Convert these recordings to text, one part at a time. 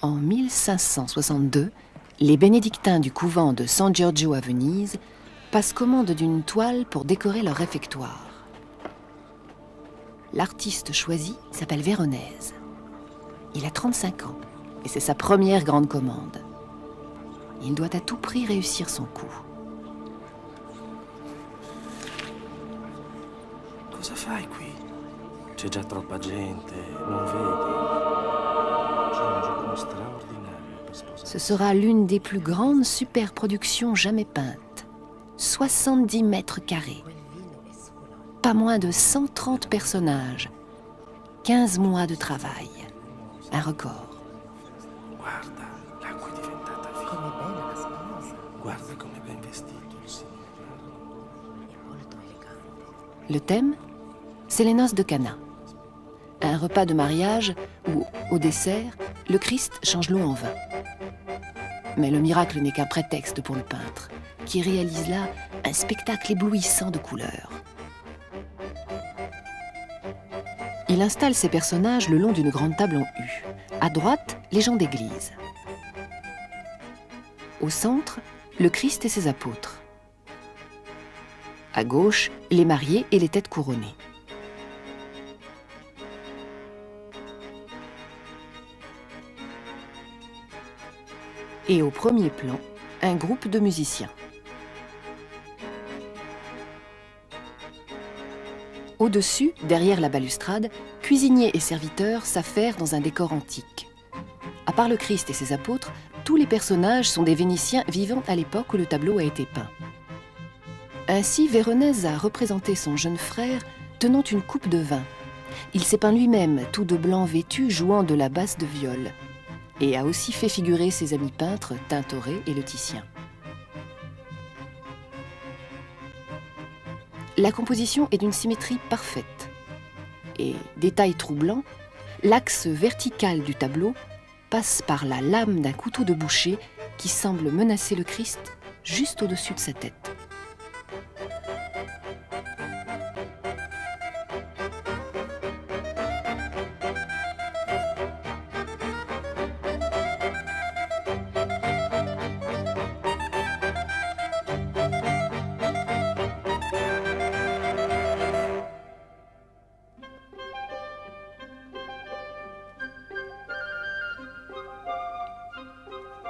En 1562, les bénédictins du couvent de San Giorgio à Venise passent commande d'une toile pour décorer leur réfectoire. L'artiste choisi s'appelle Véronèse. Il a 35 ans et c'est sa première grande commande. Il doit à tout prix réussir son coup. Cosa fai qui? C'è già troppa gente, non vedi? C'è un giorno straordinario per sposare. Ce sera l'une des plus grandes superproductions jamais peintes. 70 mètres carrés. Pas moins de 130 personnages. 15 mois de travail. Un record. Guarda, l'acqua è diventata viva. Come bella la sposa. Guarda come ben vestito il signore. È molto elegante. Le thème, c'est les noces de Cana. Un repas de mariage où, au dessert, le Christ change l'eau en vin. Mais le miracle n'est qu'un prétexte pour le peintre, qui réalise là un spectacle éblouissant de couleurs. Il installe ses personnages le long d'une grande table en U. À droite, les gens d'église. Au centre, le Christ et ses apôtres. À gauche, les mariés et les têtes couronnées. Et au premier plan, un groupe de musiciens. Au-dessus, derrière la balustrade, cuisiniers et serviteurs s'affairent dans un décor antique. À part le Christ et ses apôtres, tous les personnages sont des Vénitiens vivant à l'époque où le tableau a été peint. Ainsi, Véronèse a représenté son jeune frère tenant une coupe de vin. Il s'est peint lui-même, tout de blanc vêtu, jouant de la basse de viol, et a aussi fait figurer ses amis peintres Tintoret et Le Titien. La composition est d'une symétrie parfaite. Et, détail troublant, l'axe vertical du tableau passe par la lame d'un couteau de boucher qui semble menacer le Christ juste au-dessus de sa tête.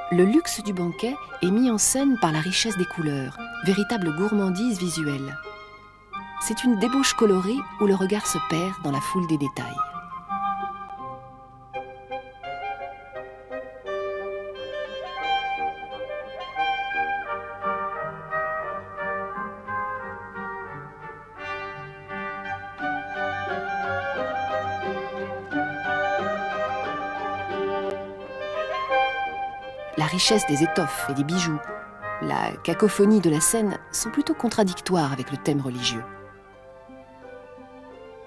Le luxe du banquet est mis en scène par la richesse des couleurs, véritable gourmandise visuelle. C'est une débauche colorée où le regard se perd dans la foule des détails. La richesse des étoffes et des bijoux, la cacophonie de la scène sont plutôt contradictoires avec le thème religieux.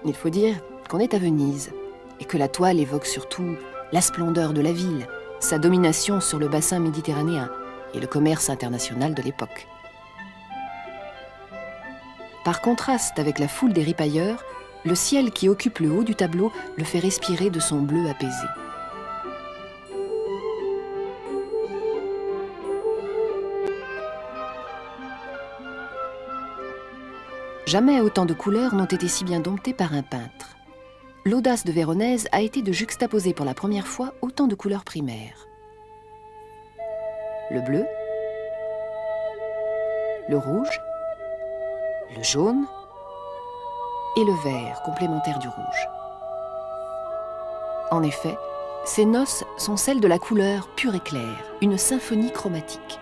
Il faut dire qu'on est à Venise et que la toile évoque surtout la splendeur de la ville, sa domination sur le bassin méditerranéen et le commerce international de l'époque. Par contraste avec la foule des ripailleurs, le ciel qui occupe le haut du tableau le fait respirer de son bleu apaisé. Jamais autant de couleurs n'ont été si bien domptées par un peintre. L'audace de Véronèse a été de juxtaposer pour la première fois autant de couleurs primaires. Le bleu, le rouge, le jaune et le vert, complémentaire du rouge. En effet, ces noces sont celles de la couleur pure et claire, une symphonie chromatique.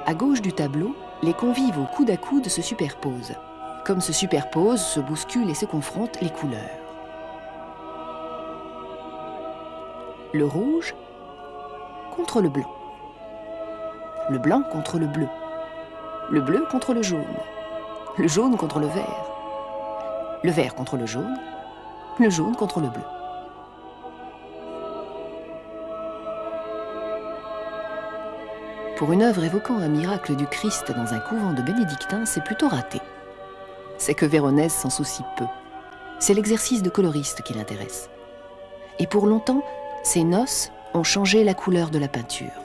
À gauche du tableau, les convives au coude à coude se superposent. comme se superposent, se bousculent et se confrontent les couleurs. Le rouge contre le blanc contre le bleu contre le jaune contre le vert contre le jaune contre le bleu. Pour une œuvre évoquant un miracle du Christ dans un couvent de bénédictins, c'est plutôt raté. C'est que Véronèse s'en soucie peu. C'est l'exercice de coloriste qui l'intéresse. Et pour longtemps, ces noces ont changé la couleur de la peinture.